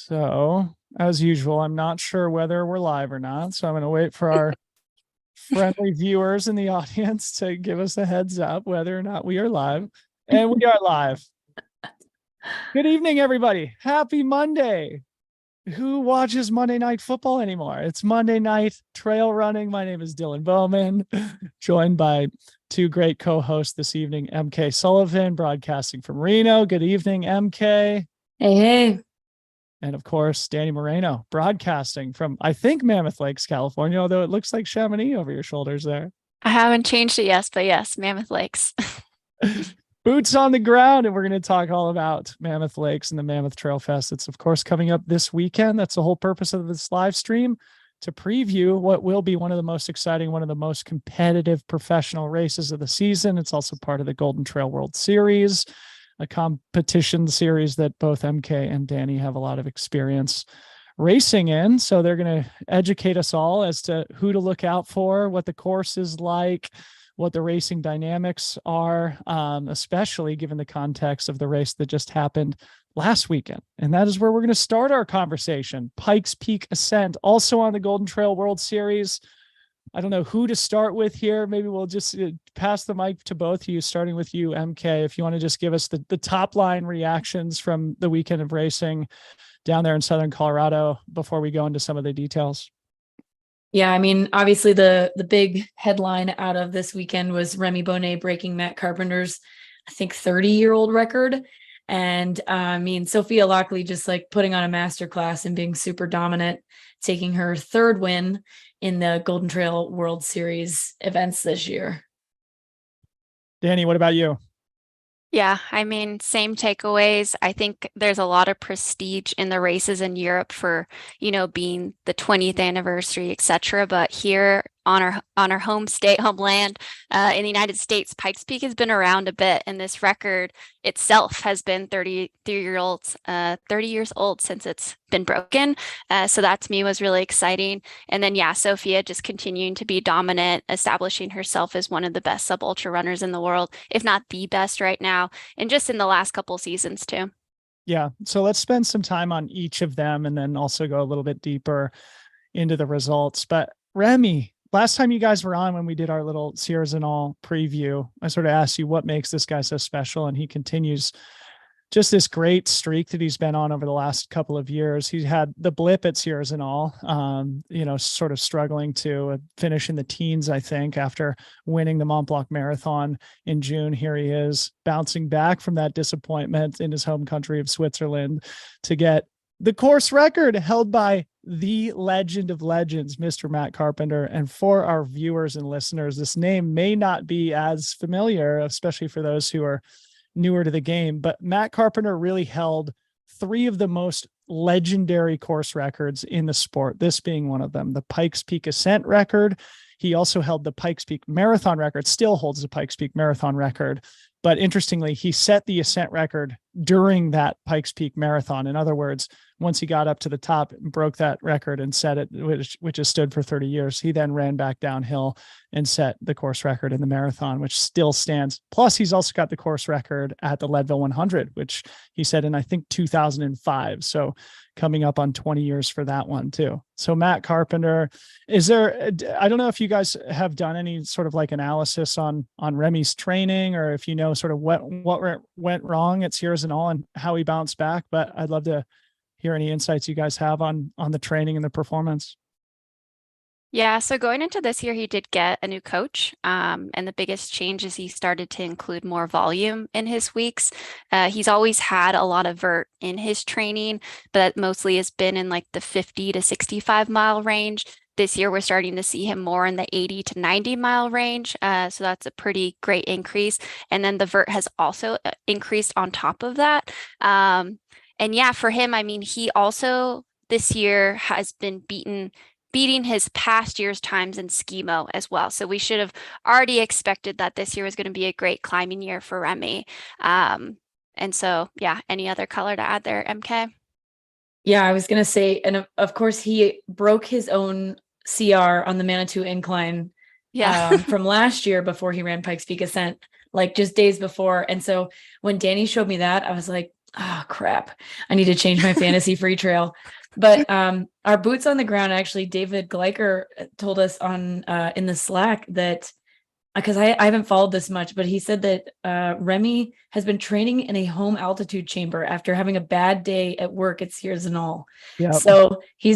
So, as usual, I'm not sure whether we're live or not. So, I'm going to wait for our friendly viewers in the audience to give us a heads up whether or not we are live. And we are live. Good evening, everybody. Happy Monday. Who watches Monday Night Football anymore? It's Monday Night Trail Running. My name is Dylan Bowman, joined by two great co-hosts this evening, MK Sullivan, broadcasting from Reno. Good evening, MK. Hey. And of course, Danny Moreno, broadcasting from, I think, Mammoth Lakes, California, although it looks like Chamonix over your shoulders there. I haven't changed it yet, but yes, Mammoth Lakes. Boots on the ground, and we're going to talk all about Mammoth Lakes and the Mammoth Trail Fest. It's, of course, coming up this weekend. That's the whole purpose of this live stream, to preview what will be one of the most exciting, one of the most competitive professional races of the season. It's also part of the Golden Trail World Series, a competition series that both MK and Danny have a lot of experience racing in. So they're going to educate us all as to who to look out for, what the course is like, what the racing dynamics are, especially given the context of the race that just happened last weekend. And that is where we're going to start our conversation. Pikes Peak Ascent, also on the Golden Trail World Series. I don't know who to start with here. Maybe we'll just pass the mic to both of you, starting with you, MK, if you want to just give us the top line reactions from the weekend of racing down there in Southern Colorado before we go into some of the details. Yeah, I mean, obviously the big headline out of this weekend was Remy Bonnet breaking Matt Carpenter's, I think, 30-year-old record. And I mean, Sophia Lockley just like putting on a masterclass and being super dominant, taking her third win in the Golden Trail World Series events this year. Danny, what about you? Yeah, I mean, same takeaways. I think there's a lot of prestige in the races in Europe for, being the 20th anniversary, etc. But here on our home state, homeland, in the United States, Pikes Peak has been around a bit, and this record itself has been 30 years old since it's been broken. So that to me was really exciting. And then, yeah, Sophia just continuing to be dominant, establishing herself as one of the best sub-ultra runners in the world, if not the best right now, and just in the last couple seasons too. Yeah. So let's spend some time on each of them and then also go a little bit deeper into the results. But Remy, last time you guys were on, when we did our little Sierras and All preview, I sort of asked you what makes this guy so special. And he continues just this great streak that he's been on over the last couple of years. He had the blip at Sierras and All, sort of struggling to finish in the teens, I think, after winning the Mont Blanc Marathon in June. Here he is bouncing back from that disappointment in his home country of Switzerland to get the course record held by the legend of legends, Mr. Matt Carpenter. And for our viewers and listeners, this name may not be as familiar, especially for those who are newer to the game, but Matt Carpenter really held three of the most legendary course records in the sport, this being one of them, the Pikes Peak Ascent record. He also held the Pikes Peak Marathon record, still holds the Pikes Peak Marathon record. But interestingly, he set the Ascent record during that Pikes Peak Marathon. In other words, once he got up to the top and broke that record and set it, which has stood for 30 years, he then ran back downhill and set the course record in the marathon, which still stands. Plus, he's also got the course record at the Leadville 100, which he set in, I think, 2005. So coming up on 20 years for that one too. So Matt Carpenter, I don't know if you guys have done any sort of like analysis on Remy's training, or if you know sort of what went wrong at Sierras and All and how he bounced back, but I'd love to hear any insights you guys have on the training and the performance. Yeah, so going into this year, he did get a new coach, and the biggest change is he started to include more volume in his weeks. He's always had a lot of vert in his training, but mostly has been in like the 50 to 65 mile range. This year, we're starting to see him more in the 80 to 90 mile range. So that's a pretty great increase. And then the vert has also increased on top of that. And yeah, for him, I mean, he also this year has been beating his past year's times in skimo as well. So we should have already expected that this year was going to be a great climbing year for Remy. And so, yeah, any other color to add there, MK? Yeah, I was going to say, and of course, he broke his own CR on the Manitou Incline from last year before he ran Pikes Peak Ascent, like just days before. And so when Danny showed me that, I was like, Oh crap. I need to change my fantasy free trail. But our boots on the ground, actually, David Gleicher told us on in the Slack that because I haven't followed this much, but he said that Remy has been training in a home altitude chamber after having a bad day at work at Sierra Zinal. Yeah. So he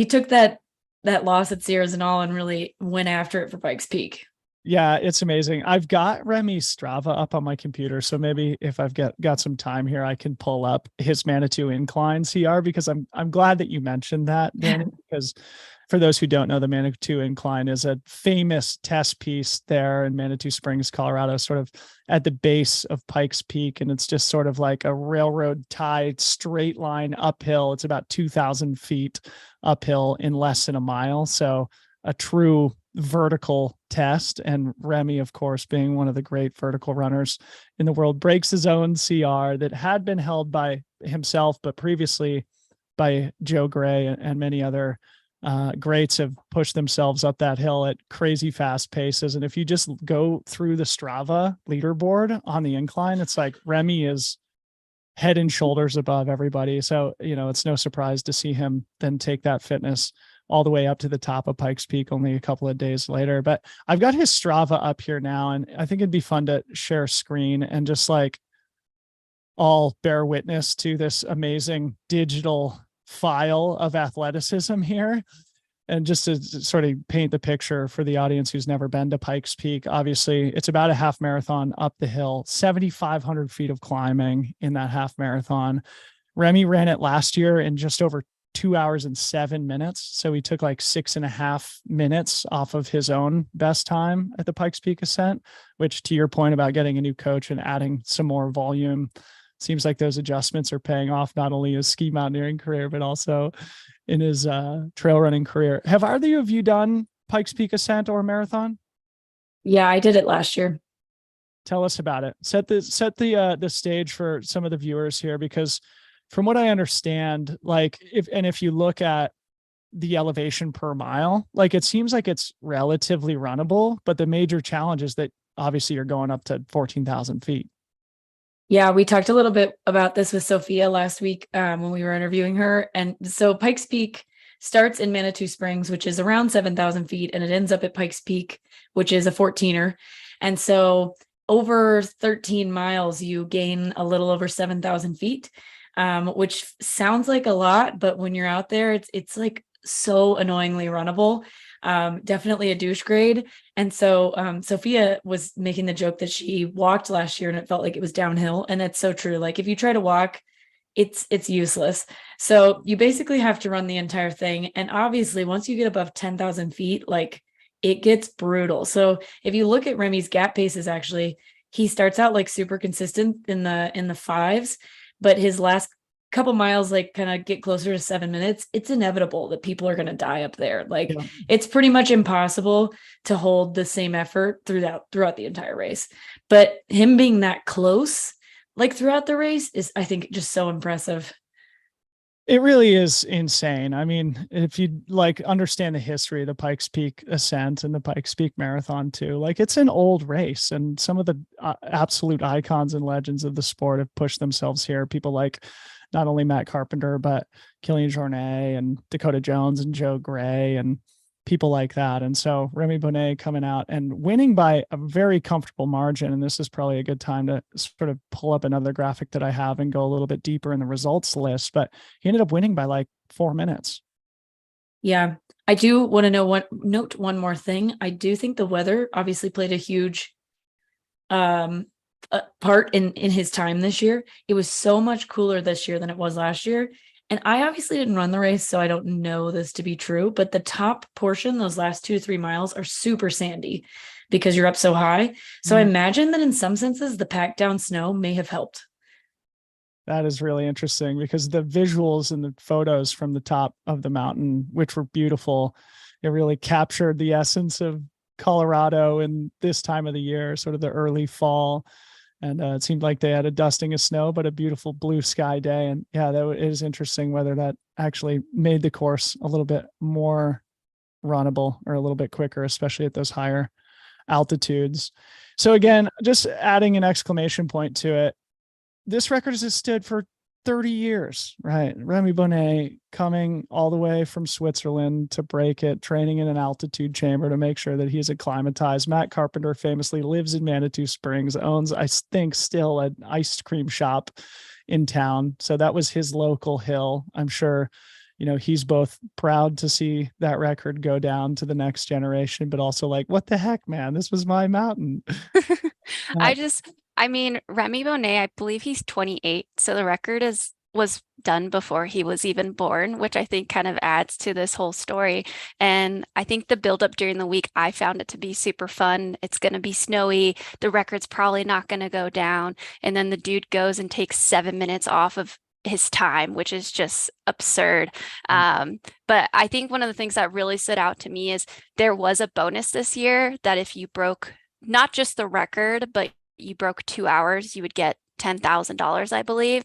took that loss at Sierra Zinal and really went after it for Pikes Peak. Yeah, it's amazing. I've got Remy's Strava up on my computer, so maybe if I've got some time here, I can pull up his Manitou Incline CR, because I'm glad that you mentioned that, Danny, because for those who don't know, the Manitou Incline is a famous test piece there in Manitou Springs, Colorado, sort of at the base of Pikes Peak, and it's just sort of like a railroad tied straight line uphill. It's about 2,000 feet uphill in less than a mile, so a true vertical test. And Remy, of course, being one of the great vertical runners in the world, breaks his own CR that had been held by himself, but previously by Joe Gray and many other greats have pushed themselves up that hill at crazy fast paces. And if you just go through the Strava leaderboard on the incline, it's like Remy is head and shoulders above everybody. So, it's no surprise to see him then take that fitness all the way up to the top of Pikes Peak only a couple of days later. But I've got his Strava up here now, and I think it'd be fun to share screen and just like all bear witness to this amazing digital file of athleticism here. And just to sort of paint the picture for the audience who's never been to Pikes Peak, obviously it's about a half marathon up the hill, 7,500 feet of climbing in that half marathon. Remy ran it last year in just over 2 hours and 7 minutes. So he took like 6.5 minutes off of his own best time at the Pikes Peak Ascent, which, to your point about getting a new coach and adding some more volume, seems like those adjustments are paying off, not only his ski mountaineering career, but also in his trail running career. Have either of you done Pikes Peak Ascent or marathon? Yeah, I did it last year. Tell us about it. Set the stage for some of the viewers here, because from what I understand, like if you look at the elevation per mile, like it seems like it's relatively runnable, but the major challenge is that obviously you're going up to 14,000 feet. Yeah, we talked a little bit about this with Sophia last week when we were interviewing her. And so Pikes Peak starts in Manitou Springs, which is around 7,000 feet, and it ends up at Pikes Peak, which is a 14er. And so over 13 miles, you gain a little over 7,000 feet. Which sounds like a lot, but when you're out there, it's like so annoyingly runnable. Definitely a douche grade. And so Sophia was making the joke that she walked last year and it felt like it was downhill. And that's so true. Like if you try to walk, it's useless. So you basically have to run the entire thing. And obviously once you get above 10,000 feet, like it gets brutal. So if you look at Remy's gap paces, actually, he starts out like super consistent in the fives, but his last couple miles like kind of get closer to 7 minutes. It's inevitable that people are going to die up there. Like It's pretty much impossible to hold the same effort throughout the entire race. But him being that close, like throughout the race, is, I think, just so impressive. It really is insane. I mean, if you like understand the history of the Pikes Peak Ascent and the Pikes Peak Marathon too, like it's an old race, and some of the absolute icons and legends of the sport have pushed themselves here. People like not only Matt Carpenter, but Killian Jornet and Dakota Jones and Joe Gray and people like that. And so Remy Bonnet coming out and winning by a very comfortable margin. And this is probably a good time to sort of pull up another graphic that I have and go a little bit deeper in the results list, but he ended up winning by like 4 minutes. Yeah. I do want to note one more thing. I do think the weather obviously played a huge part in his time this year. It was so much cooler this year than it was last year. And I obviously didn't run the race, so I don't know this to be true, but the top portion, those last 2 to 3 miles, are super sandy because you're up so high. So I imagine that in some senses, the packed down snow may have helped. That is really interesting, because the visuals and the photos from the top of the mountain, which were beautiful, it really captured the essence of Colorado in this time of the year, sort of the early fall. And it seemed like they had a dusting of snow, but a beautiful blue sky day. And yeah, that is interesting whether that actually made the course a little bit more runnable or a little bit quicker, especially at those higher altitudes. So again, just adding an exclamation point to it, this record has stood for 30 years, right? Remy Bonnet coming all the way from Switzerland to break it, training in an altitude chamber to make sure that he's acclimatized. Matt Carpenter famously lives in Manitou Springs, owns, I think, still an ice cream shop in town. So that was his local hill. I'm sure, he's both proud to see that record go down to the next generation, but also like, what the heck, man, this was my mountain. Remy Bonnet, I believe he's 28, so the record was done before he was even born, which I think kind of adds to this whole story. And I think the buildup during the week, I found it to be super fun. It's going to be snowy. The record's probably not going to go down. And then the dude goes and takes 7 minutes off of his time, which is just absurd. But I think one of the things that really stood out to me is there was a bonus this year that if you broke not just the record, but you broke 2 hours, you would get $10,000, I believe.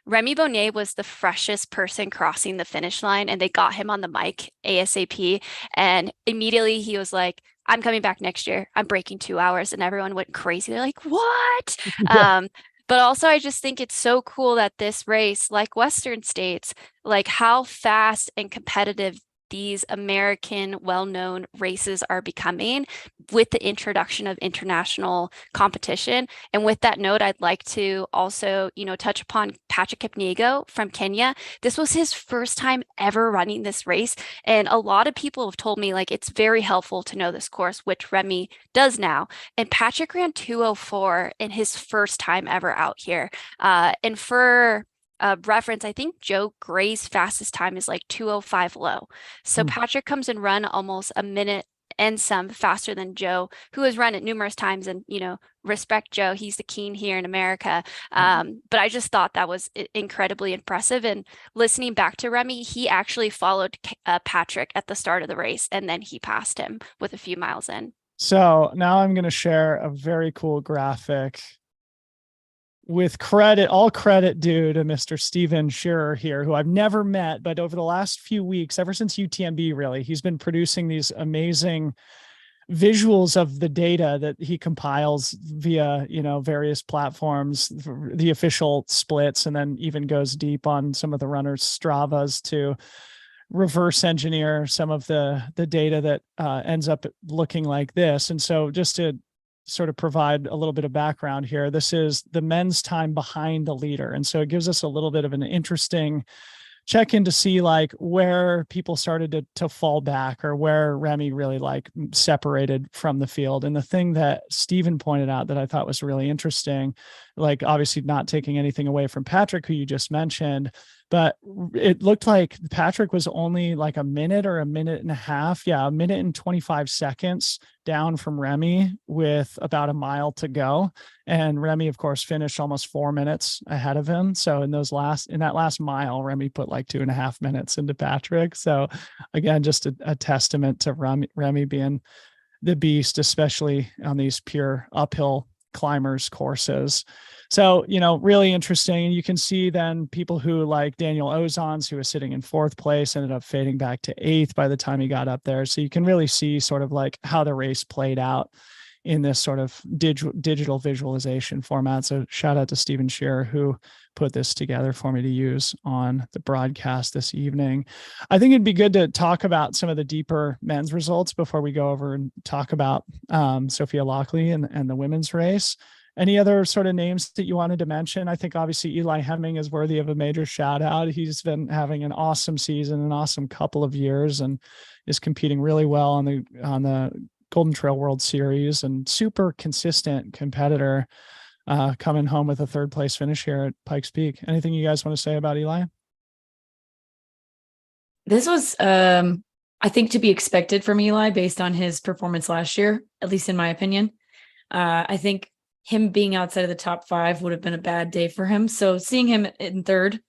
Remy Bonnet was the freshest person crossing the finish line, and they got him on the mic ASAP. And immediately he was like, I'm coming back next year. I'm breaking 2 hours. And everyone went crazy. They're like, what? Yeah. But also, I just think it's so cool that this race, like Western states, like how fast and competitive these American well-known races are becoming with the introduction of international competition. And with that note, I'd like to also, touch upon Patrick Kipniego from Kenya. This was his first time ever running this race. And a lot of people have told me like it's very helpful to know this course, which Remy does now. And Patrick ran 2:04 in his first time ever out here. And for reference, I think Joe Gray's fastest time is like 2:05 low. So Patrick comes and run almost a minute and some faster than Joe, who has run it numerous times. And, respect Joe, he's the king here in America. But I just thought that was incredibly impressive. And listening back to Remy, he actually followed Patrick at the start of the race, and then he passed him with a few miles in. So now I'm going to share a very cool graphic with all credit due to Mr. Steven Shearer here, who I've never met, but over the last few weeks, ever since UTMB, really, he's been producing these amazing visuals of the data that he compiles via, various platforms, the official splits, and then even goes deep on some of the runners' Stravas to reverse engineer some of the data that ends up looking like this. And so just to sort of provide a little bit of background here, this is the men's time behind the leader. And so it gives us a little bit of an interesting check in to see like where people started to fall back or where Remy really like separated from the field. And the thing that Stephen pointed out that I thought was really interesting, like obviously not taking anything away from Patrick, who you just mentioned, but it looked like Patrick was only like a minute or a minute and a half. Yeah. 1:25 down from Remy with about a mile to go. And Remy, of course, finished almost 4 minutes ahead of him. So in that last mile, Remy put like 2.5 minutes into Patrick. So again, just a testament to Remy being the beast, especially on these pure uphill climbers courses. So, really interesting. And you can see then people who like Daniel Ozons, who was sitting in 4th place, ended up fading back to 8th by the time he got up there. So you can really see sort of like how the race played out in this sort of digital visualization format. So shout out to Stephen Shearer, who put this together for me to use on the broadcast this evening. I think it'd be good to talk about some of the deeper men's results before we go over and talk about Sophia Lockley and the women's race. Any other sort of names that you wanted to mention? I think obviously Eli Hemming is worthy of a major shout out. He's been having an awesome season, an awesome couple of years, and is competing really well on the Golden Trail World Series, and super consistent competitor, coming home with a 3rd place finish here at Pikes Peak. Anything you guys want to say about Eli? This was, I think, to be expected from Eli based on his performance last year, at least in my opinion. I think him being outside of the top 5 would have been a bad day for him. So seeing him in 3rd,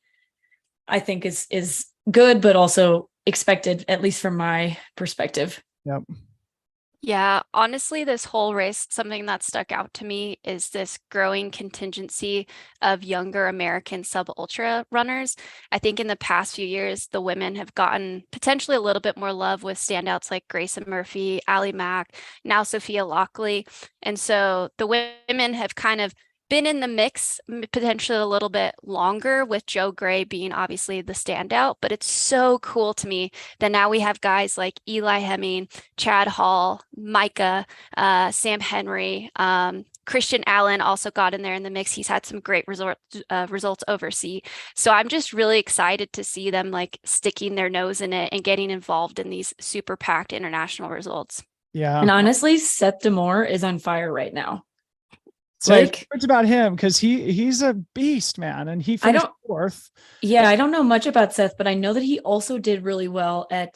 I think is good, but also expected, at least from my perspective. Yep. Yeah, honestly, this whole race, something that stuck out to me is this growing contingency of younger American sub-ultra runners. I think in the past few years, the women have gotten potentially a little bit more love with standouts like Grayson Murphy, Allie Mack, now Sophia Lockley. And so the women have kind of been in the mix potentially a little bit longer, with Joe Gray being obviously the standout. But it's so cool to me that now we have guys like Eli Hemming, Chad Hall, Micah, Sam Henry, Christian Allen also got in there in the mix. He's had some great results overseas. So I'm just really excited to see them like sticking their nose in it and getting involved in these super packed international results. Yeah. And honestly, Seth Demore is on fire right now. Say words about him, because he's a beast, man, and he finished fourth. Yeah, I don't know much about Seth, but I know that he also did really well at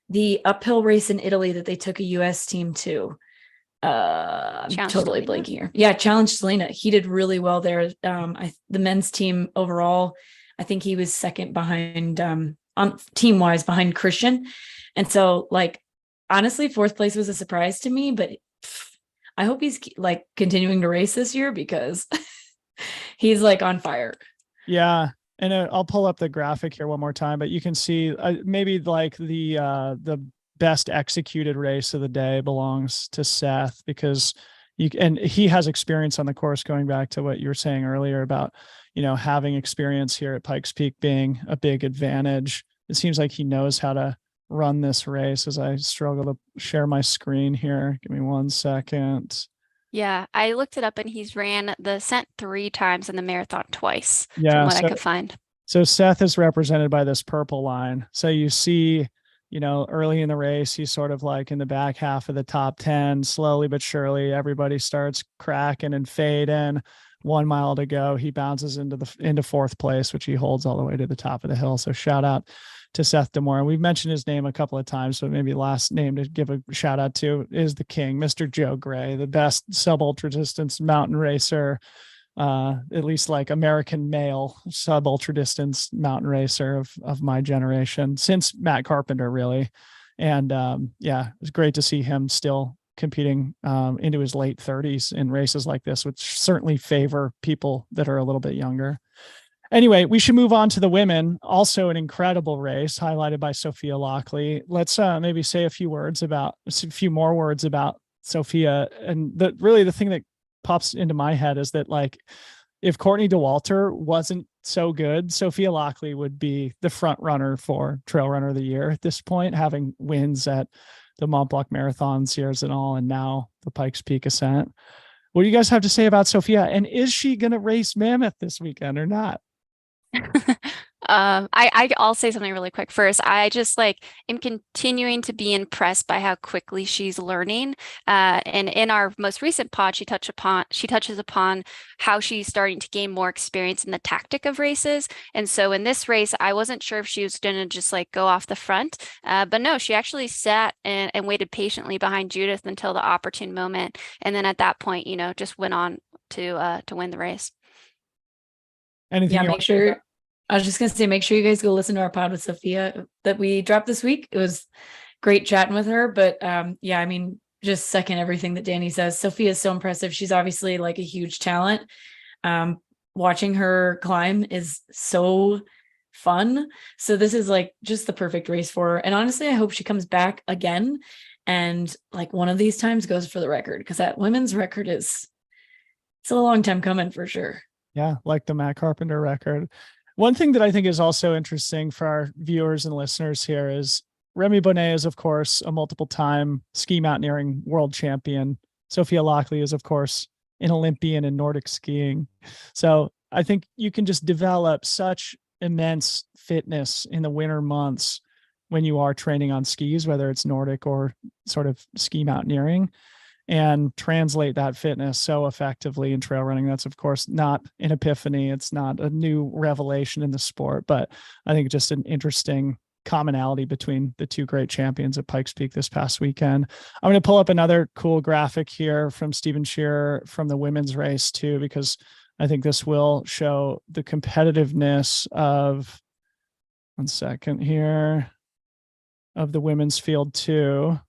the uphill race in Italy that they took a US team to. I'm totally blanking here. Yeah, Challenge Selena. He did really well there. The men's team overall, I think he was second behind on team wise behind Christian. And so like honestly, fourth place was a surprise to me, but I hope he's like continuing to race this year because he's like on fire. Yeah. And I'll pull up the graphic here one more time, but you can see maybe like the best executed race of the day belongs to Seth, because he has experience on the course, going back to what you were saying earlier about, having experience here at Pikes Peak being a big advantage. It seems like he knows how to run this race. As I struggle to share my screen here, give me 1 second. Yeah, I looked it up and he's ran the Ascent 3 times and the marathon twice, yeah, from what I could find. So Seth is represented by this purple line. So you see, early in the race, he's sort of like in the back half of the top 10, slowly but surely, everybody starts cracking and fading. 1 mile to go, he bounces into fourth place, which he holds all the way to the top of the hill. So shout out to Seth Demore. And we've mentioned his name a couple of times, so maybe last name to give a shout out to is the king, Mr. Joe Gray, the best sub-ultra distance mountain racer, at least like American male sub-ultra distance mountain racer of my generation, since Matt Carpenter, really. And yeah, it was great to see him still competing into his late 30s in races like this, which certainly favor people that are a little bit younger. Anyway, we should move on to the women. Also an incredible race highlighted by Sophia Lockley. Let's maybe say a few more words about Sophia. And the thing that pops into my head is that, like, if Courtney Dauwalter wasn't so good, Sophia Lockley would be the front runner for Trail Runner of the Year at this point, having wins at the Mont Blanc Marathon, Sierras and all, and now the Pikes Peak Ascent. What do you guys have to say about Sophia? And is she going to race Mammoth this weekend or not? I'll say something really quick first. I just am continuing to be impressed by how quickly she's learning. And in our most recent pod, she touches upon how she's starting to gain more experience in the tactic of races. And so in this race, I wasn't sure if she was going to just go off the front, but no, she actually sat and waited patiently behind Judith until the opportune moment, and then at that point, just went on to win the race. Anything? Yeah, I was just going to say, make sure you guys go listen to our pod with Sophia that we dropped this week. It was great chatting with her, but yeah, I mean, just second everything that Danny says. Sophia is so impressive. She's obviously a huge talent. Watching her climb is so fun. So this is just the perfect race for her. And honestly, I hope she comes back again and one of these times goes for the record, because that women's record it's a long time coming for sure. Yeah, like the Matt Carpenter record. One thing that I think is also interesting for our viewers and listeners here is Remy Bonnet is, of course, a multiple-time ski mountaineering world champion. Sophia Lockley is, of course, an Olympian in Nordic skiing. So I think you can just develop such immense fitness in the winter months when you are training on skis, whether it's Nordic or sort of ski mountaineering, and translate that fitness so effectively in trail running. That's, of course, not an epiphany. It's not a new revelation in the sport, but I think just an interesting commonality between the two great champions at Pikes Peak this past weekend. I'm going to pull up another cool graphic here from Stephen Shearer from the women's race too, because I think this will show the competitiveness of, 1 second here, of the women's field too.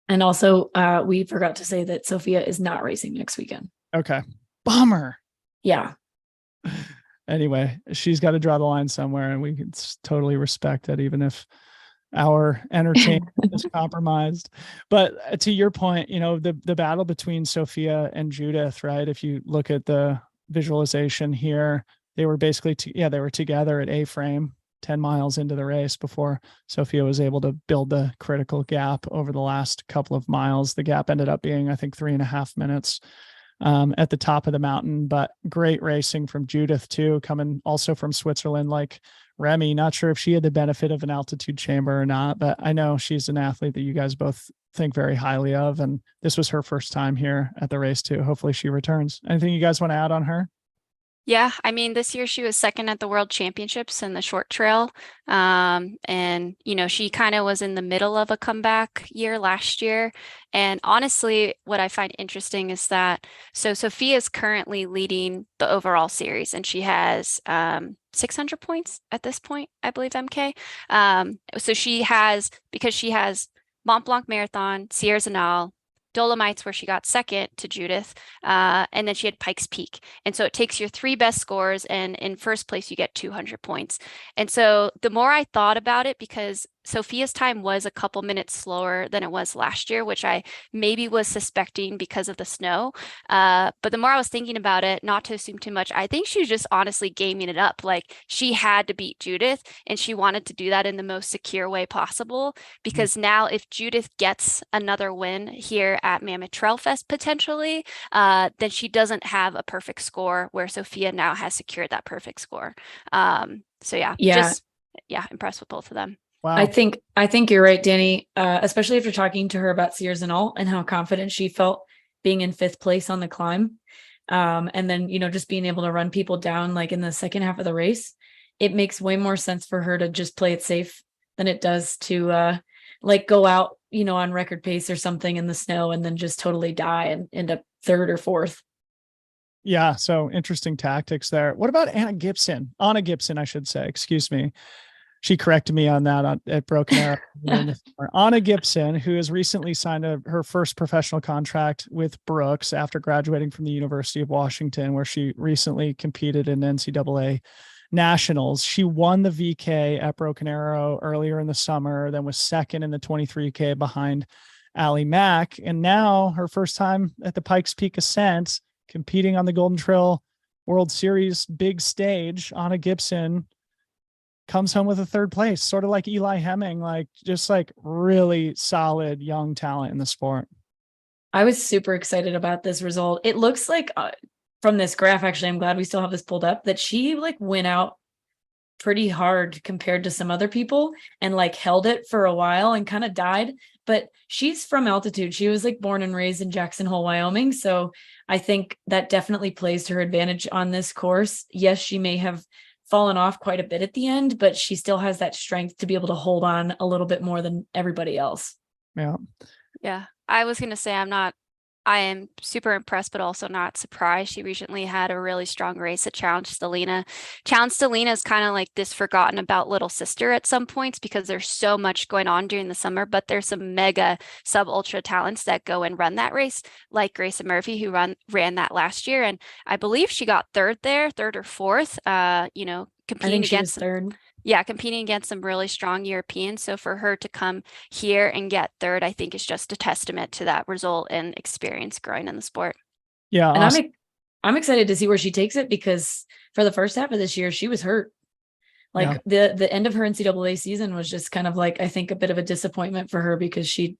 And also, we forgot to say that Sophia is not racing next weekend. Okay. Bummer. Yeah. Anyway, she's got to draw the line somewhere, and we can totally respect that, even if our entertainment is compromised. But to your point, the battle between Sophia and Judith, right? If you look at the visualization here, they were basically, they were together at A-frame 10 miles into the race before Sophia was able to build the critical gap over the last couple of miles. The gap ended up being, I think, 3.5 minutes at the top of the mountain, but great racing from Judith too, coming also from Switzerland, like Remy. Not sure if she had the benefit of an altitude chamber or not, but I know she's an athlete that you guys both think very highly of. And this was her first time here at the race too. Hopefully she returns. Anything you guys want to add on her? Yeah, I mean, this year she was second at the World Championships in the short trail. And, she kind of was in the middle of a comeback year last year. And honestly, what I find interesting is that Sophia is currently leading the overall series, and she has 600 points at this point, I believe, MK. So because she has Mont Blanc Marathon, Sierre Zinal, Dolomites, where she got second to Judith, and then she had Pikes Peak. And so it takes your 3 best scores, and in first place, you get 200 points. And so the more I thought about it, because Sophia's time was a couple minutes slower than it was last year, which I maybe was suspecting because of the snow. But the more I was thinking about it, not to assume too much, I think she was just honestly gaming it up. Like, she had to beat Judith, and she wanted to do that in the most secure way possible, because now if Judith gets another win here at Mammoth Trail Fest potentially, then she doesn't have a perfect score, where Sophia now has secured that perfect score. So impressed with both of them. Wow. I think you're right, Danny, especially after talking to her about Sierre Zinal and how confident she felt being in 5th place on the climb. And then, just being able to run people down like in the second half of the race, it makes way more sense for her to just play it safe than it does to go out, on record pace or something in the snow and then just totally die and end up 3rd or 4th. Yeah. So interesting tactics there. What about Anna Gibson, I should say, excuse me. She corrected me on that at Broken Arrow. Anna Gibson, who has recently signed her first professional contract with Brooks after graduating from the University of Washington, where she recently competed in NCAA nationals. She won the VK at Broken Arrow earlier in the summer, then was second in the 23K behind Allie Mack. And now her first time at the Pikes Peak Ascent, competing on the Golden Trail World Series big stage. Anna Gibson comes home with a 3rd place, sort of like Eli Hemming, just really solid young talent in the sport. I was super excited about this result. It looks like from this graph, actually, I'm glad we still have this pulled up, that she went out pretty hard compared to some other people and held it for a while and kind of died. But she's from altitude. She was born and raised in Jackson Hole, Wyoming. So I think that definitely plays to her advantage on this course. Yes, she may have fallen off quite a bit at the end, but she still has that strength to be able to hold on a little bit more than everybody else. Yeah. I was going to say, I am super impressed, but also not surprised. She recently had a really strong race at Challenge Stellina. Challenge Stellina is kind of like this forgotten about little sister at some points, because there's so much going on during the summer, but there's some mega sub ultra talents that go and run that race, like Grayson Murphy, who ran that last year. And I believe she got 3rd there, 3rd or 4th, competing against 3rd. Yeah, competing against some really strong Europeans. So for her to come here and get 3rd, I think is just a testament to that result and experience growing in the sport. Yeah. And awesome. I'm excited to see where she takes it, because for the first half of this year, she was hurt. The end of her NCAA season was just kind of I think a bit of a disappointment for her, because she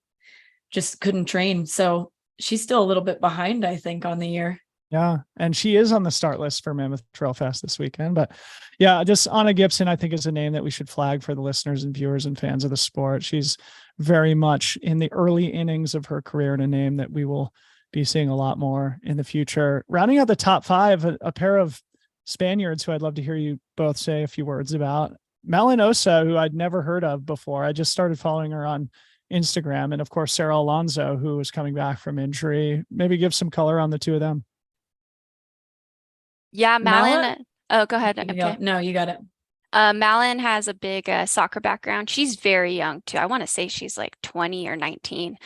just couldn't train. So she's still a little bit behind, I think, on the year. Yeah. And she is on the start list for Mammoth Trail Fest this weekend. But yeah, just Anna Gibson, I think, is a name that we should flag for the listeners and viewers and fans of the sport. She's very much in the early innings of her career, and a name that we will be seeing a lot more in the future. Rounding out the top 5, a pair of Spaniards who I'd love to hear you both say a few words about. Malinosa, who I'd never heard of before. I just started following her on Instagram. And of course, Sarah Alonso, who was coming back from injury. Maybe give some color on the two of them. Yeah, Malin. Oh, go ahead. Okay. No, you got it. Malin has a big soccer background. She's very young too. I want to say she's 20 or 19.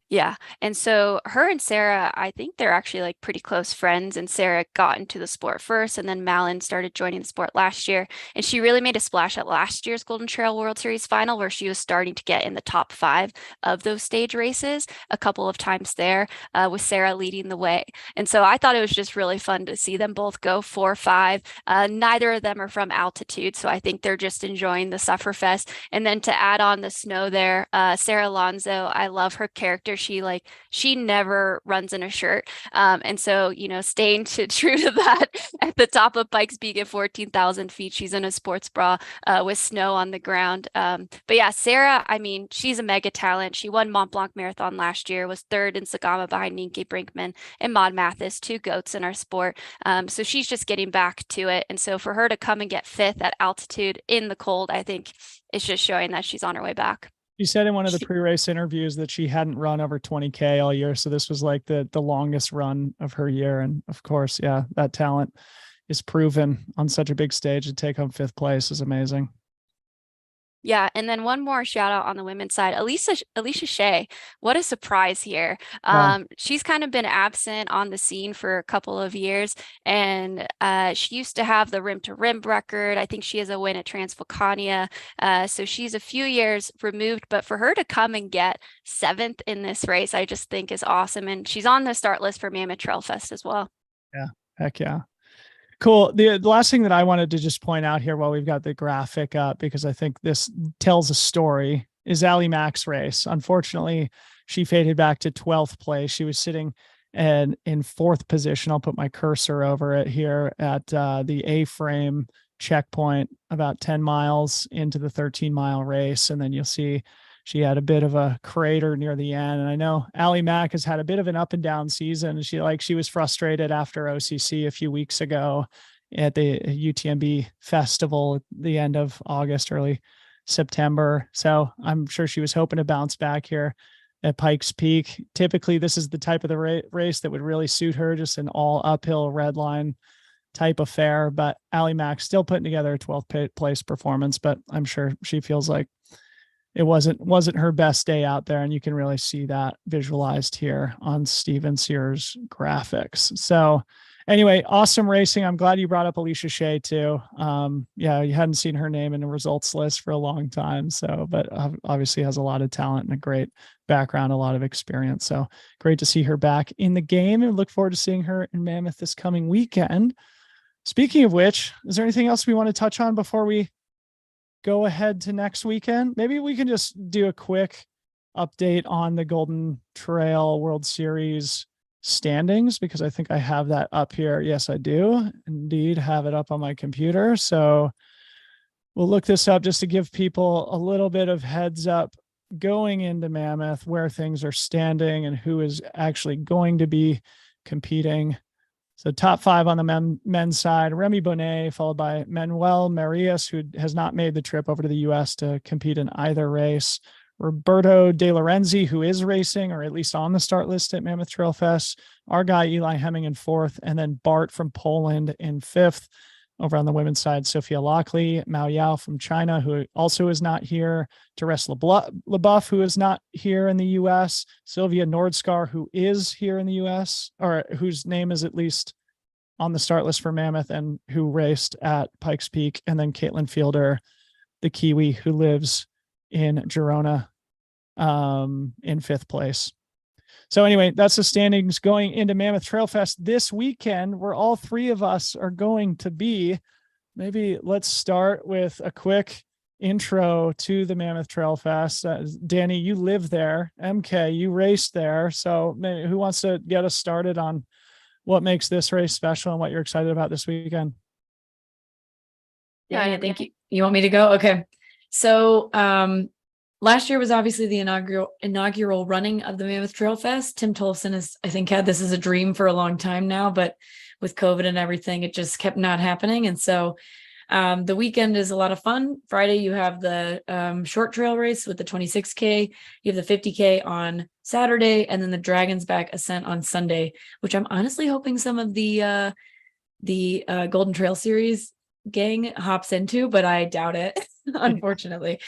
Yeah. And so her and Sarah, I think they're actually like pretty close friends. And Sarah got into the sport first, and then Malin started joining the sport last year. And she really made a splash at last year's Golden Trail World Series final, where she was starting to get in the top 5 of those stage races a couple of times there, with Sarah leading the way. And so I thought it was just really fun to see them both go 4-5. Neither of them are from altitude, so I think they're just enjoying the Sufferfest. And then to add on the snow there, Sarah Alonso, I love her character. She never runs in a shirt. And so, staying true to that at the top of Pikes Peak at 14,000 feet, she's in a sports bra with snow on the ground. But yeah, Sarah, I mean, she's a mega talent. She won Mont Blanc Marathon last year, was third in Sagama behind Nienke Brinkman and Maud Mathis, 2 goats in our sport. So she's just getting back to it. And so for her to come and get 5th at altitude in the cold, I think it's just showing that she's on her way back. She said in one of the pre-race interviews that she hadn't run over 20K all year. So this was like the longest run of her year. And of course, yeah, that talent is proven on such a big stage. To take home 5th place is amazing. Yeah, and then one more shout out on the women's side, Alicia Shea. What a surprise here. Wow. She's kind of been absent on the scene for a couple of years, and she used to have the rim to rim record. I think she has a win at Transvolcania. So she's a few years removed, but for her to come and get 7th in this race, I just think is awesome. And she's on the start list for Mammoth Trail Fest as well. Yeah. Heck yeah. Cool. The last thing that I wanted to just point out here while we've got the graphic up, because I think this tells a story, is Allie Mack's race. Unfortunately, she faded back to 12th place. She was sitting in 4th position. I'll put my cursor over it here at the A-frame checkpoint about 10 miles into the 13-mile race. And then you'll see she had a bit of a crater near the end. And I know Allie Mack has had a bit of an up and down season. She was frustrated after OCC a few weeks ago at the UTMB festival at the end of August, early September. So I'm sure she was hoping to bounce back here at Pikes Peak. Typically, this is the type of the race that would really suit her, just an all uphill red line type affair. But Allie Mack still putting together a 12th place performance, but I'm sure she feels like it wasn't her best day out there. And you can really see that visualized here on Steven Sears graphics. So anyway, awesome racing. I'm glad you brought up Alicia Shea too. Yeah, you hadn't seen her name in the results list for a long time. So, but obviously has a lot of talent and a great background, a lot of experience. So great to see her back in the game, and look forward to seeing her in Mammoth this coming weekend. Speaking of which, is there anything else we want to touch on before we go ahead to next weekend? Maybe we can just do a quick update on the Golden Trail World Series standings, because I think I have that up here. Yes, I do indeed have it up on my computer. So we'll look this up just to give people a little bit of heads up going into Mammoth, where things are standing and who is actually going to be competing. So top 5 on the men's side: Remy Bonnet, followed by Manuel Marias, who has not made the trip over to the U.S. to compete in either race; Roberto De Lorenzi, who is racing, or at least on the start list at Mammoth Trail Fest; our guy Eli Hemming in 4th, and then Bart from Poland in 5th. Over on the women's side, Sophia Lockley, Mao Yao from China, who also is not here; Therese LeBuff, who is not here in the U.S., Sylvia Nordskar, who is here in the U.S., or whose name is at least on the start list for Mammoth and who raced at Pikes Peak; and then Caitlin Fielder, the Kiwi, who lives in Girona, in 5th place. So anyway, that's the standings going into Mammoth Trail Fest this weekend, where all 3 of us are going to be. Maybe let's start with a quick intro to the Mammoth Trail Fest. Danny, you live there. MK, you raced there. So maybe, who wants to get us started on what makes this race special and what you're excited about this weekend? Yeah, I think you want me to go? Okay. So, last year was obviously the inaugural running of the Mammoth Trail Fest. Tim Tolson has, I think, had this as a dream for a long time now, but with COVID and everything, it just kept not happening. And so the weekend is a lot of fun. Friday, you have the short trail race with the 26K. You have the 50K on Saturday, and then the Dragon's Back Ascent on Sunday, which I'm honestly hoping some of the Golden Trail Series gang hops into, but I doubt it, unfortunately.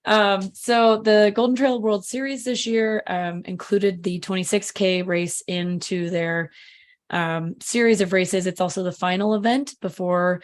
So the Golden Trail World Series this year included the 26K race into their series of races. It's also the final event before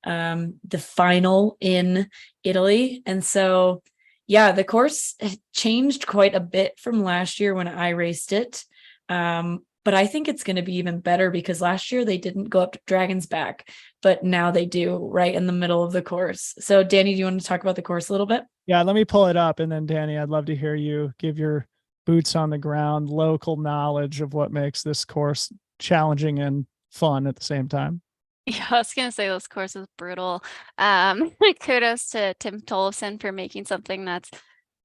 the final in Italy. And so, yeah, the course changed quite a bit from last year when I raced it. But I think it's going to be even better because last year they didn't go up to Dragon's Back, but now they do right in the middle of the course. So Danny, do you want to talk about the course a little bit? Yeah, let me pull it up. And then Danny, I'd love to hear you give your boots on the ground, local knowledge of what makes this course challenging and fun at the same time. Yeah, I was gonna say this course is brutal. Kudos to Tim Tollefson for making something that's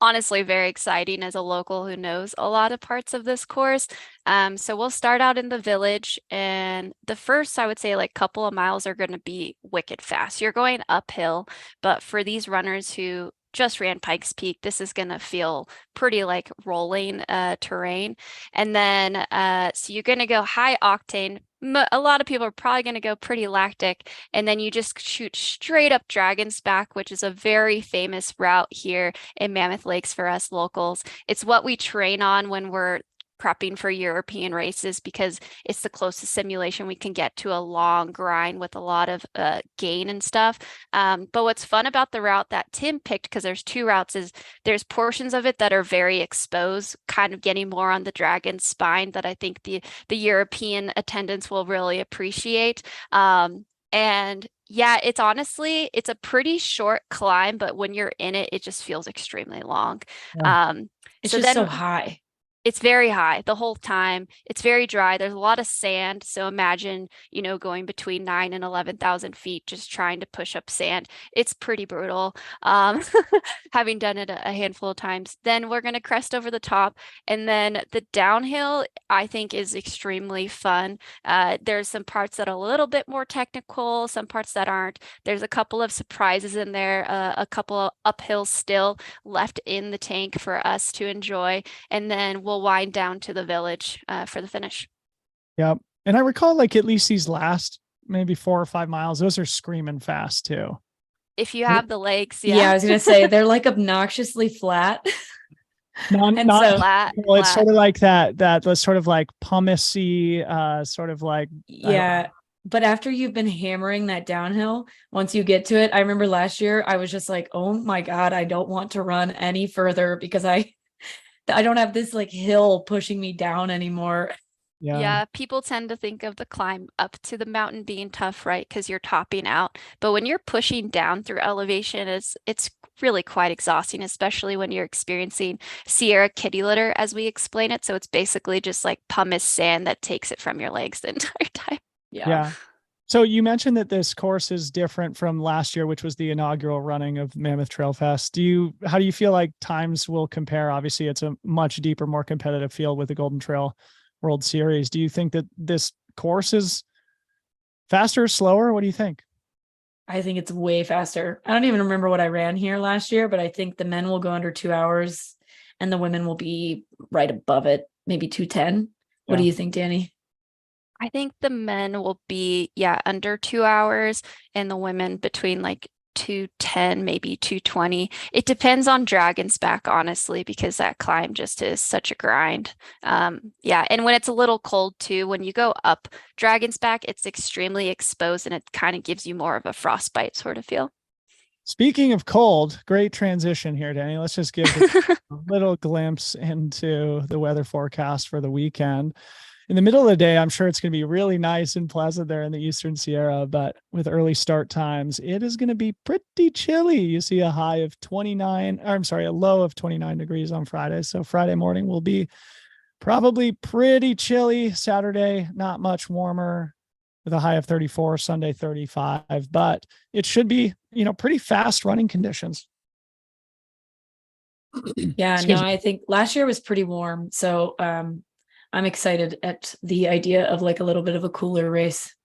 honestly very exciting as a local who knows a lot of parts of this course. So we'll start out in the village, and the first, I would say, like couple of miles are going to be wicked fast. You're going uphill, but for these runners who just ran Pikes Peak, this is going to feel pretty like rolling terrain. And then so you're going to go high octane. A lot of people are probably going to go pretty lactic, and then you just shoot straight up Dragon's Back, which is a very famous route here in Mammoth Lakes for us locals. It's what we train on when we're prepping for European races because it's the closest simulation we can get to a long grind with a lot of gain and stuff. But what's fun about the route that Tim picked, because there's two routes, is there's portions of it that are very exposed, kind of getting more on the dragon's spine that I think the European attendants will really appreciate. And yeah, it's a pretty short climb, but when you're in it, it just feels extremely long. Yeah. It's so just then so high. it's very high the whole time. It's very dry. There's a lot of sand. So imagine, going between 9 and 11,000 feet, just trying to push up sand. It's pretty brutal. Having done it a handful of times. Then we're going to crest over the top. And then the downhill, I think, is extremely fun. There's some parts that are a little bit more technical, some parts that aren't. There's a couple of surprises in there, a couple of uphills still left in the tank for us to enjoy. And then we'll wind down to the village for the finish. Yep. And I recall like at least these last maybe 4 or 5 miles, those are screaming fast too. If you have the legs, Yeah, I was gonna say they're like obnoxiously flat. Not so flat. well, it's sort of like that's sort of like pumicey, sort of like yeah. But after you've been hammering that downhill, once you get to it, I remember last year I was just like, oh my God, I don't want to run any further because I don't have this like hill pushing me down anymore. Yeah, people tend to think of the climb up to the mountain being tough, right? Because you're topping out. But when you're pushing down through elevation, it's really quite exhausting, especially when you're experiencing Sierra kitty litter, as we explain it. So it's basically just like pumice sand that takes it from your legs the entire time. Yeah. So you mentioned that this course is different from last year, which was the inaugural running of Mammoth Trail Fest. How do you feel like times will compare? Obviously, it's a much deeper, more competitive field with the Golden Trail World Series. Do you think that this course is faster, slower? What do you think? I think it's way faster. I don't even remember what I ran here last year, but I think the men will go under 2 hours and the women will be right above it, maybe 2:10. What do you think, Danny? I think the men will be, under 2 hours, and the women between like 2:10, maybe 2:20. It depends on Dragon's Back, honestly, because that climb just is such a grind. And when it's a little cold too, when you go up Dragon's Back, it's extremely exposed and it kind of gives you more of a frostbite sort of feel. Speaking of cold, great transition here, Danny. Let's just give a little glimpse into the weather forecast for the weekend. In the middle of the day, I'm sure it's going to be really nice and pleasant there in the Eastern Sierra, but with early start times, it is going to be pretty chilly. You see a low of 29 degrees on Friday. So Friday morning will be probably pretty chilly. Saturday, not much warmer with a high of 34, Sunday 35, but it should be, pretty fast running conditions. I think last year was pretty warm. So, I'm excited at the idea of like a little bit of a cooler race.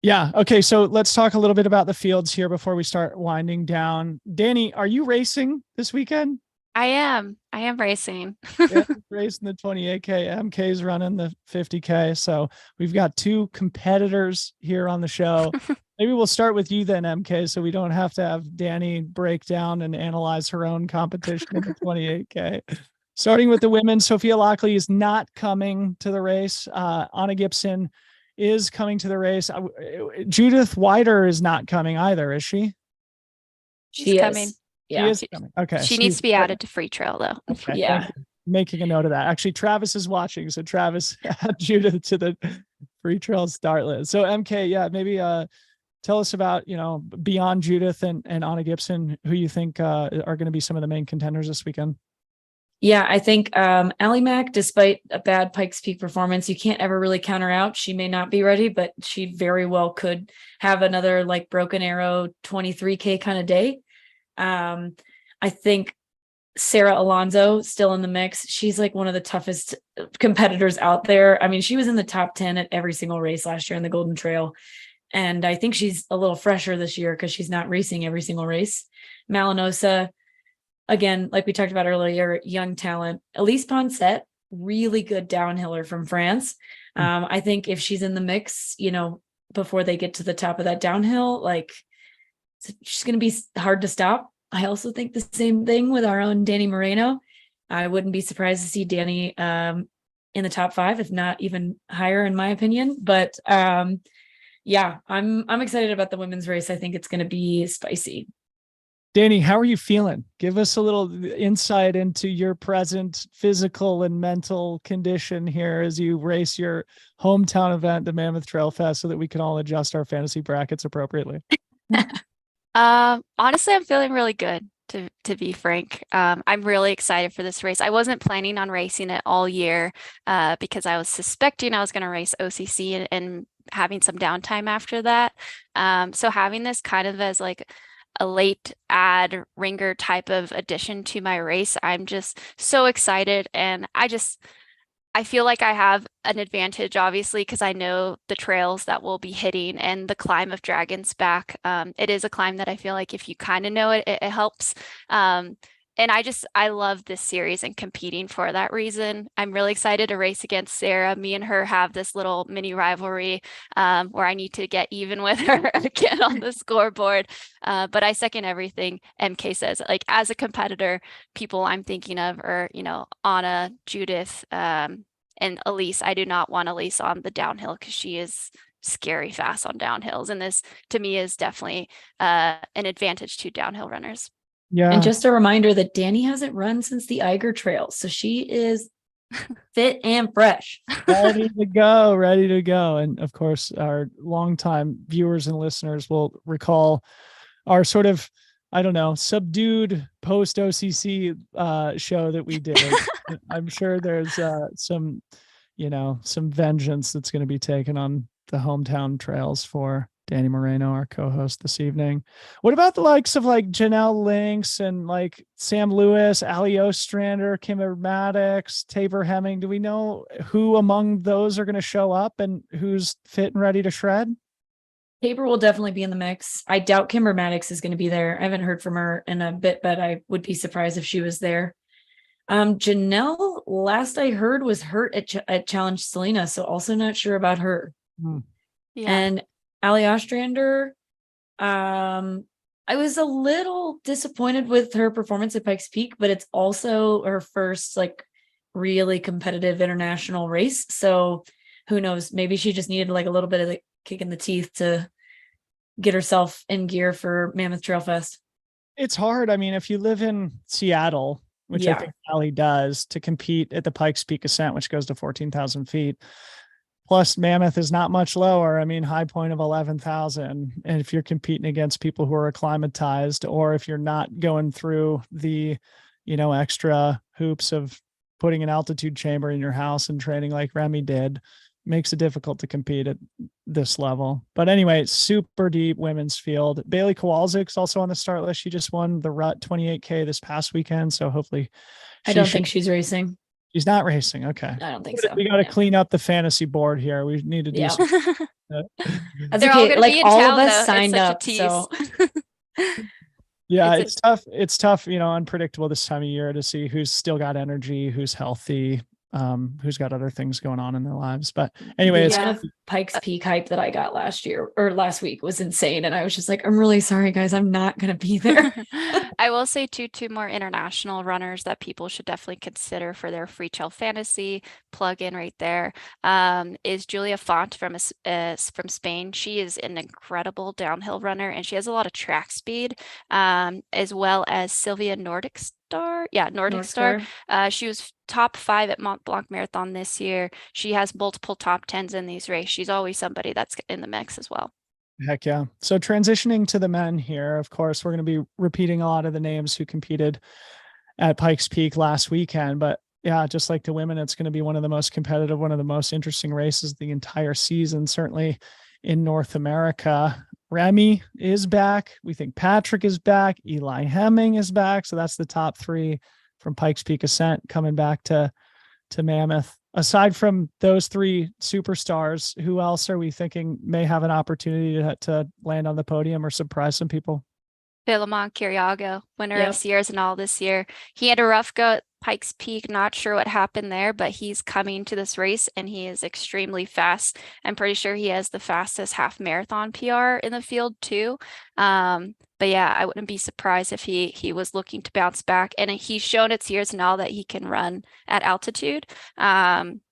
Yeah. Okay. So let's talk a little bit about the fields here before we start winding down. Danny, are you racing this weekend? I am racing. Racing the 28K. MK's running the 50K. So we've got two competitors here on the show. Maybe we'll start with you then, MK, so we don't have to have Danny break down and analyze her own competition in the 28K. Starting with the women, Sophia Lockley is not coming to the race. Anna Gibson is coming to the race. Judith Wider is not coming either, is she? She's coming. Yeah. She is coming. Okay. She needs to be added to free trail though. Okay. Yeah. Making a note of that. Actually, Travis is watching. So Travis add Judith to the free trail start list. So MK, yeah, maybe tell us about, beyond Judith and Anna Gibson, who you think are going to be some of the main contenders this weekend. Yeah, I think Allie Mack, despite a bad Pikes Peak performance, you can't ever really count her out. She may not be ready, but she very well could have another like Broken Arrow 23K kind of day. I think Sarah Alonso still in the mix. She's like one of the toughest competitors out there. I mean, she was in the top 10 at every single race last year in the Golden Trail. And I think she's a little fresher this year because she's not racing every single race. Malinosa, again, like we talked about earlier, young talent. Elise Poncet, really good downhiller from France. I think if she's in the mix, before they get to the top of that downhill, like she's going to be hard to stop. I also think the same thing with our own Danny Moreno. I wouldn't be surprised to see Danny in the top 5, if not even higher, in my opinion. But yeah, I'm excited about the women's race. I think it's going to be spicy. Danny, how are you feeling? Give us a little insight into your present physical and mental condition here as you race your hometown event, the Mammoth Trail Fest, so that we can all adjust our fantasy brackets appropriately. Honestly, I'm feeling really good, to be frank. I'm really excited for this race. I wasn't planning on racing it all year because I was suspecting I was going to race OCC and having some downtime after that. So having this kind of as like a late ad ringer type of addition to my race, I'm just so excited. And I feel like I have an advantage, obviously, because I know the trails that we'll be hitting and the climb of Dragon's Back. It is a climb that I feel like if you kind of know it, it helps. And I love this series and competing for that reason. I'm really excited to race against Sarah. Me and her have this little mini rivalry where I need to get even with her again on the scoreboard. But I second everything MK says. Like as a competitor, people I'm thinking of are, Anna, Judith, and Elise. I do not want Elise on the downhill because she is scary fast on downhills. And this to me is definitely an advantage to downhill runners. Yeah. And just a reminder that Danny hasn't run since the Eiger Trail. So she is fit and fresh. Ready to go. And of course, our longtime viewers and listeners will recall our sort of, I don't know, subdued post OCC show that we did. I'm sure there's some vengeance that's going to be taken on the hometown trails for Danny Moreno, our co-host this evening. What about the likes of like Janelle Lynx and like Sam Lewis, Ali Ostrander, Kimber Maddox, Tabor Hemming? Do we know who among those are going to show up and who's fit and ready to shred? Tabor will definitely be in the mix. I doubt Kimber Maddox is going to be there. I haven't heard from her in a bit, but I would be surprised if she was there. Janelle, last I heard, was hurt at Challenge Selena, so also not sure about her. Yeah. And Ali Ostrander, I was a little disappointed with her performance at Pikes Peak, but it's also her first like really competitive international race. So who knows? Maybe she just needed like a little bit of the kick in the teeth to get herself in gear for Mammoth Trail Fest. It's hard. I mean, if you live in Seattle, which I think Ali does, to compete at the Pikes Peak Ascent, which goes to 14,000 feet. Plus Mammoth is not much lower. I mean, high point of 11,000. And if you're competing against people who are acclimatized, or if you're not going through the, extra hoops of putting an altitude chamber in your house and training like Remy did, makes it difficult to compete at this level. But anyway, super deep women's field. Bailey Kowalczyk's also on the start list. She just won the Rut 28K this past weekend. So hopefully I don't think she's racing. She's not racing. Okay. I don't think so. We got to clean up the fantasy board here. We need to do something. That's They're okay. Like all town, of us signed up. So yeah, it's tough. It's tough, unpredictable this time of year to see who's still got energy, who's healthy. who's got other things going on in their lives. But anyway, the amount of Pikes Peak hype that I got last week was insane. And I was just like, I'm really sorry, guys. I'm not going to be there. I will say two more international runners that people should definitely consider for their free trail fantasy plug in right there is Julia Font from Spain. She is an incredible downhill runner and she has a lot of track speed, as well as Sylvia Nordic Star. Yeah, Nordic Star. She was top 5 at Mont Blanc Marathon this year. She has multiple top 10s in these races. She's always somebody that's in the mix as well. Heck yeah. So transitioning to the men here, of course, we're going to be repeating a lot of the names who competed at Pikes Peak last weekend. But yeah, just like the women, it's going to be one of the most competitive, one of the most interesting races the entire season, certainly in North America. Remy is back. We think Patrick is back. Eli Hemming is back. So that's the top 3 from Pikes Peak Ascent coming back to Mammoth. Aside from those 3 superstars, who else are we thinking may have an opportunity to land on the podium or surprise some people? Philemon Kiriago, winner of Sierras and all this year. He had a rough go at Pikes Peak. Not sure what happened there, but he's coming to this race and he is extremely fast. I'm pretty sure he has the fastest half marathon PR in the field too. But yeah, I wouldn't be surprised if he was looking to bounce back. And he's shown at Sierras and all that he can run at altitude.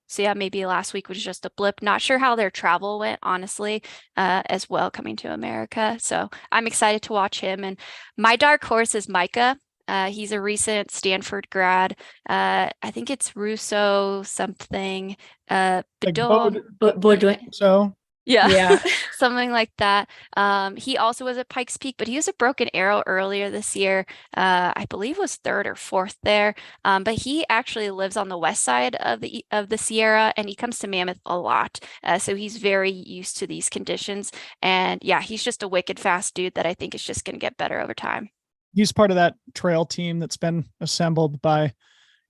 So yeah, maybe last week was just a blip. Not sure how their travel went, honestly, as well, coming to America. So I'm excited to watch him. And my dark horse is Micah. He's a recent Stanford grad. I think it's Russo something. So yeah. Something like that. He also was at Pikes Peak, but he was a Broken Arrow earlier this year. I believe was 3rd or 4th there. But he actually lives on the west side of the Sierra, and he comes to Mammoth a lot. So he's very used to these conditions. And yeah, he's just a wicked fast dude that I think is just going to get better over time. He's part of that trail team that's been assembled by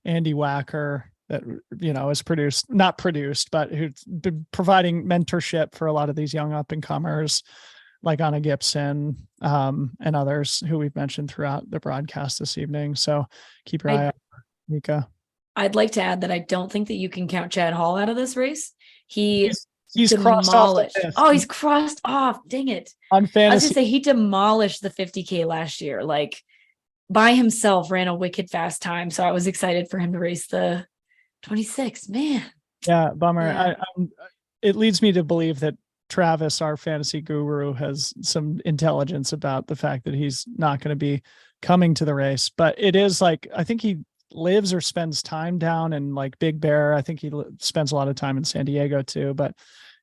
Andy Wacker that, is not produced, but who's been providing mentorship for a lot of these young up and comers like Anna Gibson and others who we've mentioned throughout the broadcast this evening. So keep your eye out for Mika. I'd like to add that I don't think that you can count Chad Hall out of this race. He's crossed off. He's crossed off. Dang it. On fantasy. I was going to say he demolished the 50K last year, like by himself, ran a wicked fast time. So I was excited for him to race the 26, man. Yeah, bummer. Yeah. It leads me to believe that Travis, our fantasy guru, has some intelligence about the fact that he's not going to be coming to the race. But it is like, I think he lives or spends time down in like Big Bear. I think he spends a lot of time in San Diego too, but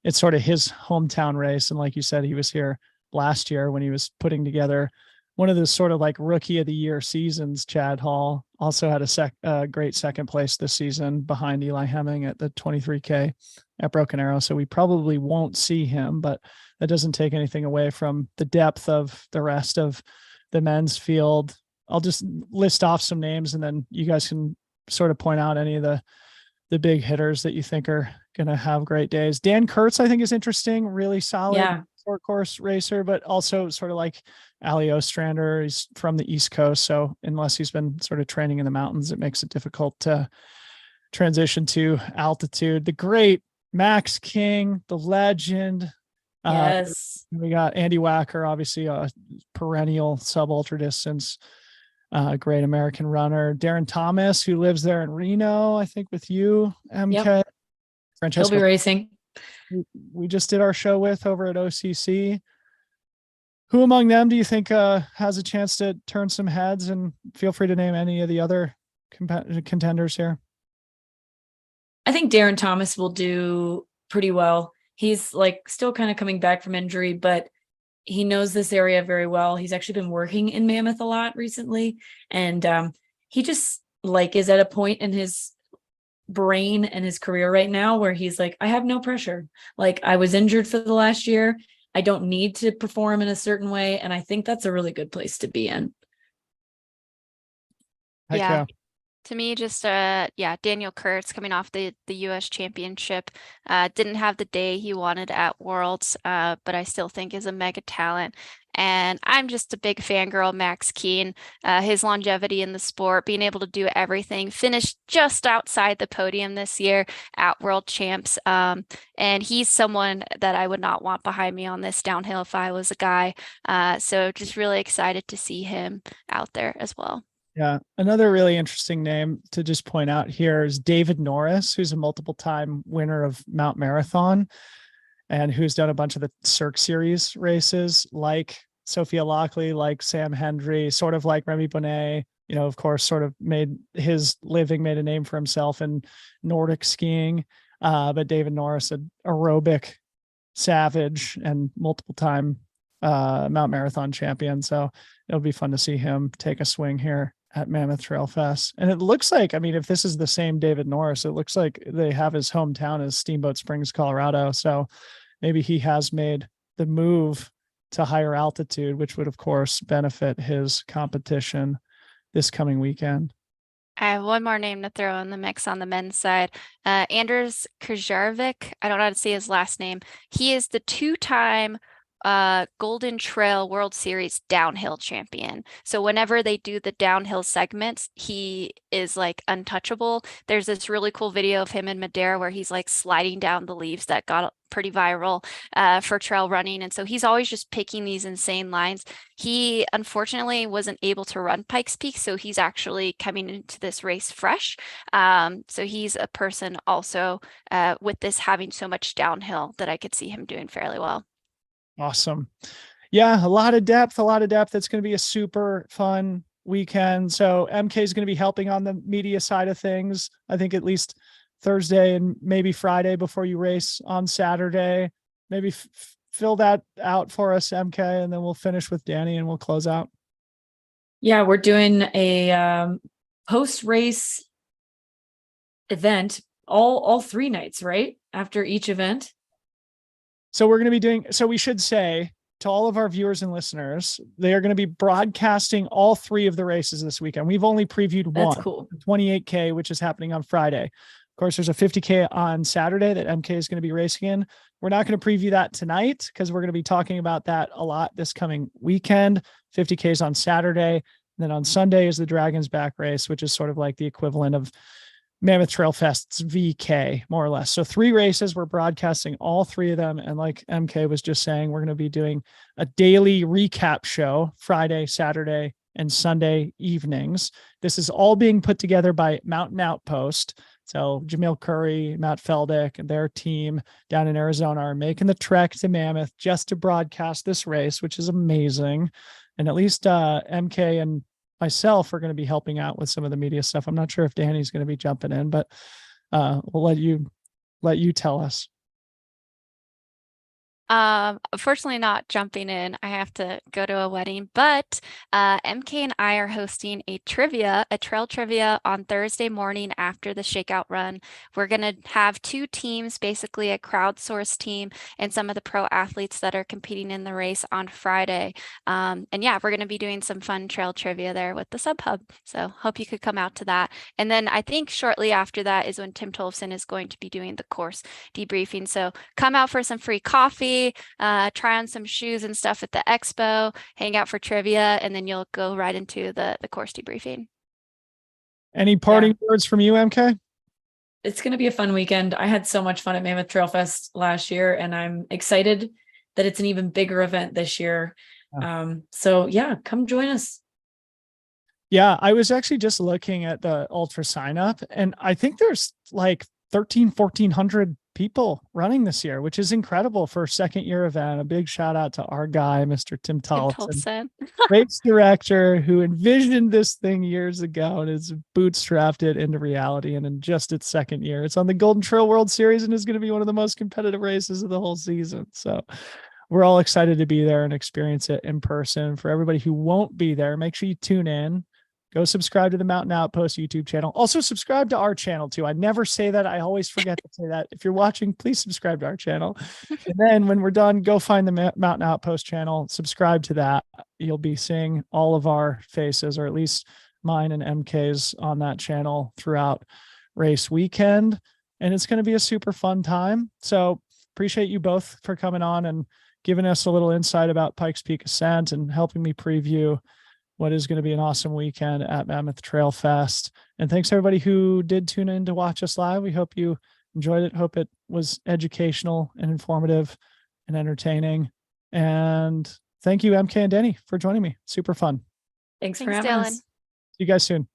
it's sort of his hometown race. And like you said, he was here last year when he was putting together one of the sort of like rookie of the year seasons. Chad Hall also had a great second place this season behind Eli Hemming at the 23K at Broken Arrow. So we probably won't see him, but that doesn't take anything away from the depth of the rest of the men's field. I'll just list off some names and then you guys can sort of point out any of the big hitters that you think are going to have great days. Dan Kurtz, I think, is interesting, really solid short course racer, but also sort of like Ali Ostrander. He's from the East Coast. So unless he's been sort of training in the mountains, it makes it difficult to transition to altitude. The great Max King, the legend. Yes. We got Andy Wacker, obviously a perennial sub ultra distance, great American runner. Darren Thomas, who lives there in Reno, I think with you, MK. Yep. Francesco, he'll be racing. We just did our show with over at OCC. Who among them do you think has a chance to turn some heads? And feel free to name any of the other contenders here. I think Darren Thomas will do pretty well. He's like still kind of coming back from injury, but he knows this area very well. He's actually been working in Mammoth a lot recently. And he just like is at a point in his brain and his career right now where he's like, I have no pressure. Like I was injured for the last year. I don't need to perform in a certain way. And I think that's a really good place to be in. Yeah. To me, just Daniel Kurtz coming off the US championship, didn't have the day he wanted at Worlds, but I still think is a mega talent. And I'm just a big fangirl, Max Keen, his longevity in the sport, being able to do everything, finished just outside the podium this year at World Champs. And he's someone that I would not want behind me on this downhill if I was a guy. So just really excited to see him out there as well. Yeah. Another really interesting name to just point out here is David Norris, who's a multiple time winner of Mount Marathon and who's done a bunch of the Cirque Series races, like Sophia Lockley, like Sam Hendry, sort of like Remy Bonnet, of course, sort of made his living, made a name for himself in Nordic skiing. But David Norris, an aerobic savage and multiple time Mount Marathon champion. So it'll be fun to see him take a swing here at Mammoth Trail Fest. And it looks like, if this is the same David Norris, it looks like they have his hometown as Steamboat Springs, Colorado. So maybe he has made the move to higher altitude, which would of course benefit his competition this coming weekend. I have one more name to throw in the mix on the men's side. Anders Krjarvik. I don't know how to say his last name. He is the two-time Golden Trail World Series downhill champion. So whenever they do the downhill segments, he is like untouchable. There's this really cool video of him in Madeira where he's like sliding down the leaves that got pretty viral for trail running. And so he's always just picking these insane lines. He unfortunately wasn't able to run Pikes Peak, so he's actually coming into this race fresh. So he's a person also with this having so much downhill that I could see him doing fairly well. Awesome. Yeah, a lot of depth. It's going to be a super fun weekend. So MK is going to be helping on the media side of things, I think at least Thursday and maybe Friday before you race on Saturday. Maybe fill that out for us, MK, and then we'll finish with Danny and we'll close out. Yeah, we're doing a post-race event all 3 nights, right? After each event. So we're going to be doing, so we should say to all of our viewers and listeners, they are going to be broadcasting all 3 of the races this weekend. We've only previewed one. That's cool. 28K, which is happening on Friday. Of course, there's a 50K on Saturday that MK is going to be racing in. We're not going to preview that tonight because we're going to be talking about that a lot this coming weekend. 50K is on Saturday. And then on Sunday is the Dragons Back race, which is sort of like the equivalent of Mammoth Trail Fest's VK, more or less. So 3 races, we're broadcasting all 3 of them. And like MK was just saying, we're going to be doing a daily recap show Friday, Saturday, and Sunday evenings. This is all being put together by Mountain Outpost. So Jamil Curry, Matt Feldick, and their team down in Arizona are making the trek to Mammoth just to broadcast this race, which is amazing. And at least MK and myself are going to be helping out with some of the media stuff. I'm not sure if Danny's going to be jumping in, but we'll let you tell us. Unfortunately not jumping in. I have to go to a wedding, but MK and I are hosting a trail trivia on Thursday morning after the shakeout run. We're going to have 2 teams, basically a crowdsourced team and some of the pro athletes that are competing in the race on Friday. And yeah, we're going to be doing some fun trail trivia there with the Sub Hub. So hope you could come out to that. And then I think shortly after that is when Tim Tolfson is going to be doing the course debriefing. So come out for some free coffee, try on some shoes and stuff at the expo, hang out for trivia, and then you'll go right into the course debriefing. Any parting words from you, MK? It's going to be a fun weekend. I had so much fun at Mammoth Trail Fest last year, and I'm excited that it's an even bigger event this year. So yeah, come join us. Yeah, I was actually just looking at the ultra sign up, and I think there's like 1,400 people running this year, which is incredible for a second year event. A big shout out to our guy, Mr. Tim Tolson, race director, who envisioned this thing years ago and has bootstrapped it into reality. And in just its second year, it's on the Golden Trail World Series and is going to be one of the most competitive races of the whole season. So we're all excited to be there and experience it in person. For everybody who won't be there, make sure you tune in. Go subscribe to the Mountain Outpost YouTube channel. Also subscribe to our channel too. I never say that. I always forget to say that. If you're watching, please subscribe to our channel. And then when we're done, go find the Mountain Outpost channel, subscribe to that. You'll be seeing all of our faces, or at least mine and MK's on that channel throughout race weekend. And it's going to be a super fun time. So appreciate you both for coming on and giving us a little insight about Pikes Peak Ascent and helping me preview what is going to be an awesome weekend at Mammoth Trail Fest. And thanks everybody who did tune in to watch us live. We hope you enjoyed it. Hope it was educational and informative and entertaining. And thank you, MK and Denny, for joining me. Super fun. Thanks for Thanks, having Dylan. us. See you guys soon.